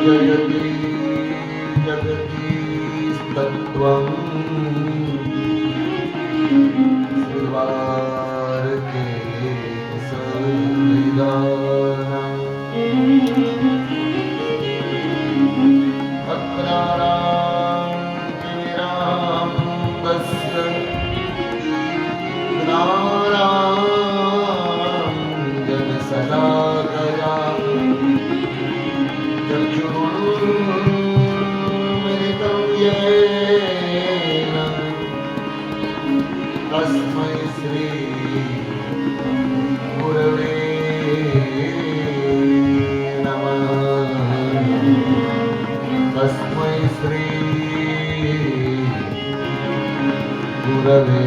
जयति जगदीस्तत्त्वम् श्रीद्वारके संविधानम् अत्रारामस्य ज्ञानाञ्जनशलाकया चक्षुरुन्मिलितं येन तस्मै श्री गुरवे नमः। तस्मै श्री गुरवे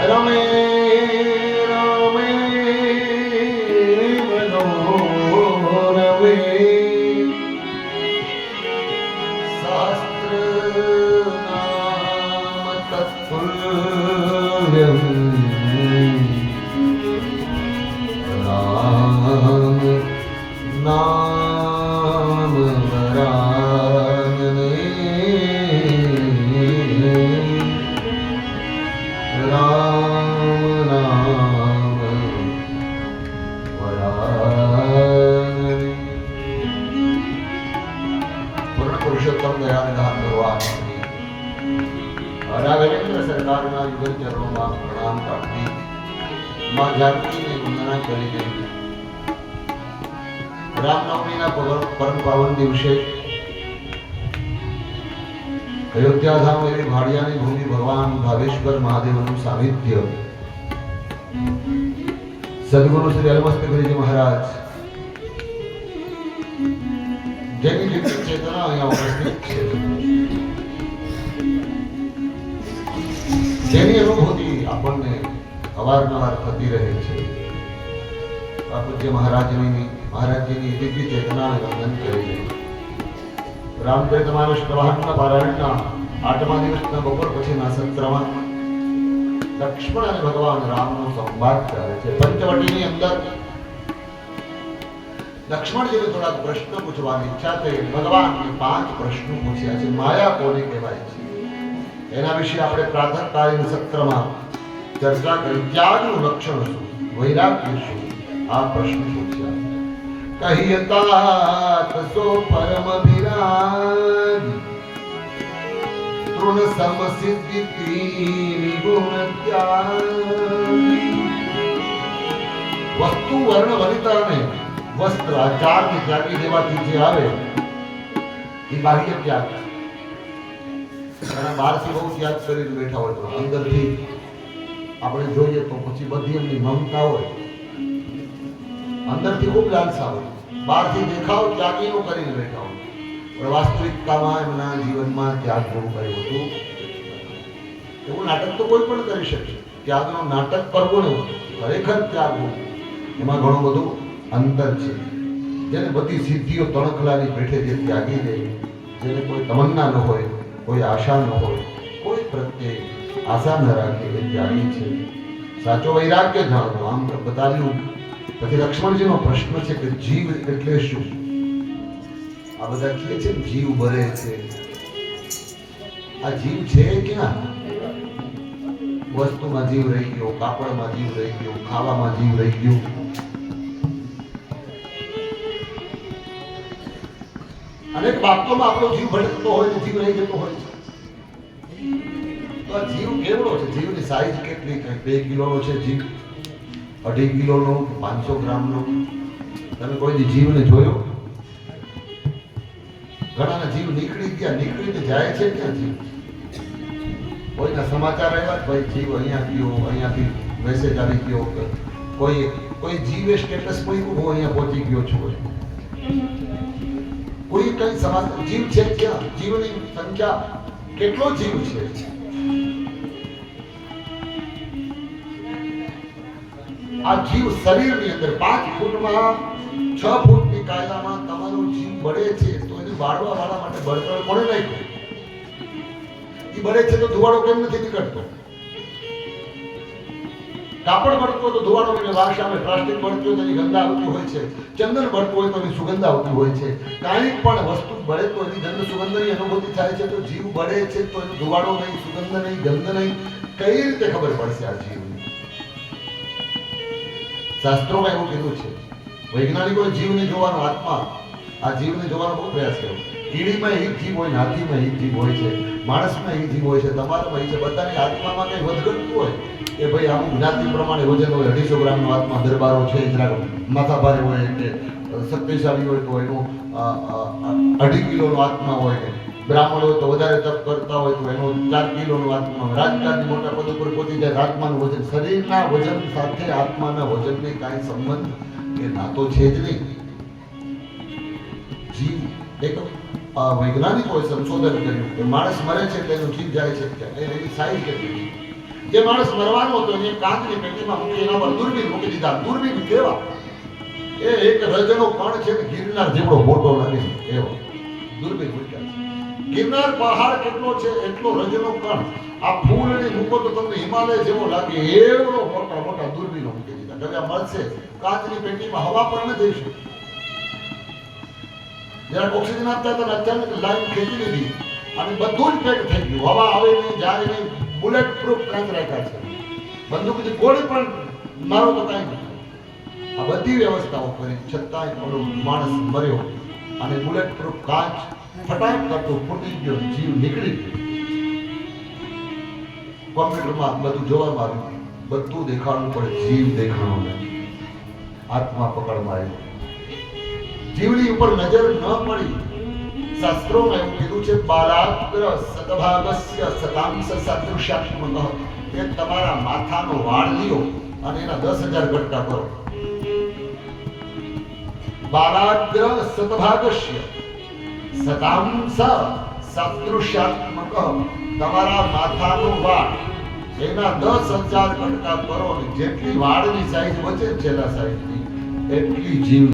રમે રમે મનોરમે શાસ્ત્ર નામ તત્તુલ્યમ રામ નામ વરાનને રામ નામ વરાનને પૂર્ણ પુરુષોત્તમ દયાનિધાન ભગવાન શ્રી રાઘવેન્દ્ર સરકારના યુગલ ચરણોમાં પ્રણામ પાઠવી માં જાનકીને વંદના કરી ગઈ. રામનવમીના પરમ પાવન દિવસે અયોધ્યા ધામ એવી ભાડિયાની ભૂમિ ભગવાન ભાવેશ્વર મહાદેવનું સાનિધ્ય સદગુરુ શ્રી અલમસ્તગીરીજી મહારાજ જેની દિવ્ય ચેતના અહીંયા ઉપસ્થિત છે, જેની અનુભૂતિ આપણને અવારનવાર થતી રહે છે. આ પૂજ્ય મહારાજજીની દિવ્ય ચેતનાને વંદન કરી રામચરિતમાનસ પ્રવાહનના પારાયણના 8મા દિવસના બપોર પછીના સત્રમાં લક્ષ્મણ અને ભગવાન રામનો સંવાદ ચાલે છે. પંચવટીની અંદર લક્ષ્મણજીને થોડા પ્રશ્ન પૂછવાની ઈચ્છા થઈ. ભગવાનને 5 પ્રશ્નો પૂછ્યા છે. માયા કોને કહેવાય છે એના વિશે આપણે પ્રાતઃકાલીન સત્રમાં ચર્ચા કરી. ત્યાગનું લક્ષણ શું, વૈરાગ્ય શું, આ પ્રશ્ન પૂછ્યા. કહિયતા તસો પરમ વિરાગ તૃણ સમસિદ્ધિ નિગુણ ત્યાગ. વસ્તુ વર્ણ વનિતાને વસ્ત્ર આચારને ત્યાગી દેવાથી જે આવે એ બાહ્ય ત્યાગ. અને બહારથી બહુ ત્યાગ કરીને બેઠા હોય તો અંદરથી આપણે જોઈએ તો પછી બધી એમની મમતા હોય, અંદરથી ખૂબ લાલસા હોય, બહારથી દેખાવ ત્યાગીનો કરીને બેઠા હોય, પણ વાસ્તવિકતામાં એમના જીવનમાં ત્યાગ બહુ કર્યું હતું. એવું નાટક તો કોઈ પણ કરી શકે. ત્યાગનો નાટક કરવું ને ખરેખર ત્યાગ એમાં ઘણું બધું અંતર છે. જેને બધી સિદ્ધિઓ તણખલાની પેઠે જે ત્યાગી દે, જેને કોઈ તમન્ના ન હોય, કોઈ આશા ન હોય, કોઈ પ્રત્યે આશા ન રાખે, એ ત્યાગી છે. સાચો વૈરાગ્ય જાણો. આમ બતાવ્યું. પછી લક્ષ્મણજીનો પ્રશ્ન છે કે જીવ એટલે શું? આ બધા કહે છે જીવ બરે છે. આ જીવ છે ક્યાં? વસ્તુમાં જીવ રહી ગયો, કાપડમાં જીવ રહી ગયો, ખાવામાં જીવ રહી ગયો. અનેક બાબતોમાં આપણો જીવ ભટકતો હોય, જીવ રહી જતો હોય છે. તો આ જીવ કેવડો છે? જીવની સાઈઝ કેટલી? 2 કિલોનો છે જીવ, 2.5 કિલોનો, 500 ગ્રામનો. તમે કોઈ જીવને જોયો? ઘણાના જીવ નીકળી ગયા, નીકળીને જાય છે ક્યાં જીવ? કોઈના સમાચાર આવ્યા, ભાઈ જીવ અહીંયા ગયો, અહીંયાથી મેસેજ આવી ગયો, કોઈ જીવે સ્ટેટસ મૂક્યું, હું અહીંયા પહોંચી ગયો છું. કોઈ કઈ સમાચાર જીવ છે ક્યાં? જીવની સંખ્યા કેટલો જીવ છે? આ જીવ શરીરની અંદર 5 ફૂટમાં 6 ફૂટની કાયદામાં તમારો જીવ બળે છે, તો એને બાળવા વાળા માટે બળતણ કોણે નાખ્યું? એ બળે છે તો ધુવાડો કેમ નથી નીકળતો? કાપડ બળતું હોય તો ધુવાડો એટલે વાસ આવે, પ્લાસ્ટિક બળતું હોય તો એની ગંધ આવતી હોય છે, ચંદન બળતું હોય તો એની સુગંધ આવતી હોય છે. કાંઈ પણ વસ્તુ બળે તો એની ગંધ સુગંધની અનુભૂતિ થાય છે. તો જીવ બળે છે તો એનો ધુવાડો નહીં, સુગંધ નહીં, ગંધ નહીં, કઈ રીતે ખબર પડશે આ જીવની? શાસ્ત્રોમાં એવું કીધું છે. વૈજ્ઞાનિકોએ જીવને જોવાનો, આત્મા, આ જીવને જોવાનો બહુ પ્રયાસ કર્યો. કીડીમાં એક જીવ હોય, હાથીમાં એક જીવ હોય છે, માણસમાં એક જીવ હોય છે, તમારામાં છે. બધાની આત્મામાં કઈ વધઘટતું હોય કે ભાઈ અમુક જ્ઞાતિ પ્રમાણે વજન હોય, 250 ગ્રામનો આત્મા દરબારો છે, જરાક માથા ભારે હોય કે શક્તિશાળી હોય તો એનો 2.5 કિલોનો આત્મા હોય. બ્રાહ્મણ હોય તો વધારે તપ કરતા હોય તો એનો 4 કિલોનો આત્મા હોય. રાજકારણી મોટા પદ ઉપર પહોંચી જાય, આત્માનું વજન. શરીરના વજન સાથે આત્માના વજનને કાંઈ સંબંધ કે નાતો છે જ નહીં. જીવ એક વૈજ્ઞાનિકોએ સંશોધન કર્યું કે માણસ મરે છે એટલે એનો જીવ જાય છે, એની સાઈઝ કેટલી? જે માણસ મરવાનો હતો એને કાચની પેટીમાં મૂકી એના પર દૂરબીન મૂકી દીધા. દૂરબીન કેવા? એ એક રજનો કણ છે કે ગિરનાર જેવડો મોટો નથી એવો દૂરબીન મૂક્યા છે. ગિરનાર પહાડ કેટલો છે એટલો રજનો કણ. આ ફૂલની મૂકો તો તમને હિમાલય જેવો લાગે એવડો મોટા મોટા દૂરબીનો મૂકી દીધા. હવે મળશે કાચની પેટીમાં હવા પણ ન જઈ શકે. જયારે ઓક્સિજન આપતા હતા અચાનક લાઈન ખેંચી લીધી અને બધું જ પેક થઈ ગયું. હવા આવે નહીં, જાય નહીં. બુલેટ પ્રૂફ કાંચ રાખ્યા છે. બંદૂકથી ગોળી પણ મારો તો કાંઈ નથી. આ બધી વ્યવસ્થાઓ કરી છતાંય ઓલો માણસ મર્યો અને બુલેટ પ્રૂફ કાચ ફટાક કરતો ફૂટી ગયો, જીવ નીકળી ગયો. કોમ્પ્યુટરમાં બધું જોવામાં આવ્યું, બધું દેખાડવું પડે, જીવ દેખાણો નથી. આત્મા પકડમાં આવ્યો. જીવની ઉપર નજર ન પડી. શાસ્ત્રોમાં એવું કીધું છે બાલાગ્ર સતભાગસ્ય સતાંશ સદૃશ્યાત્મક. એ તમારા માથાનો વાળ લ્યો અને એના 10,000 કટકા કરો. બાલાગ્ર સતભાગસ્ય સતાંશ સદૃશ્યાત્મક. તમારા માથાનો વાળ એના 10,000 કટકા કરો અને જેટલી વાળની સાઈઝ વચ્ચે છેલ્લા સાઈઝની એટલી જીવ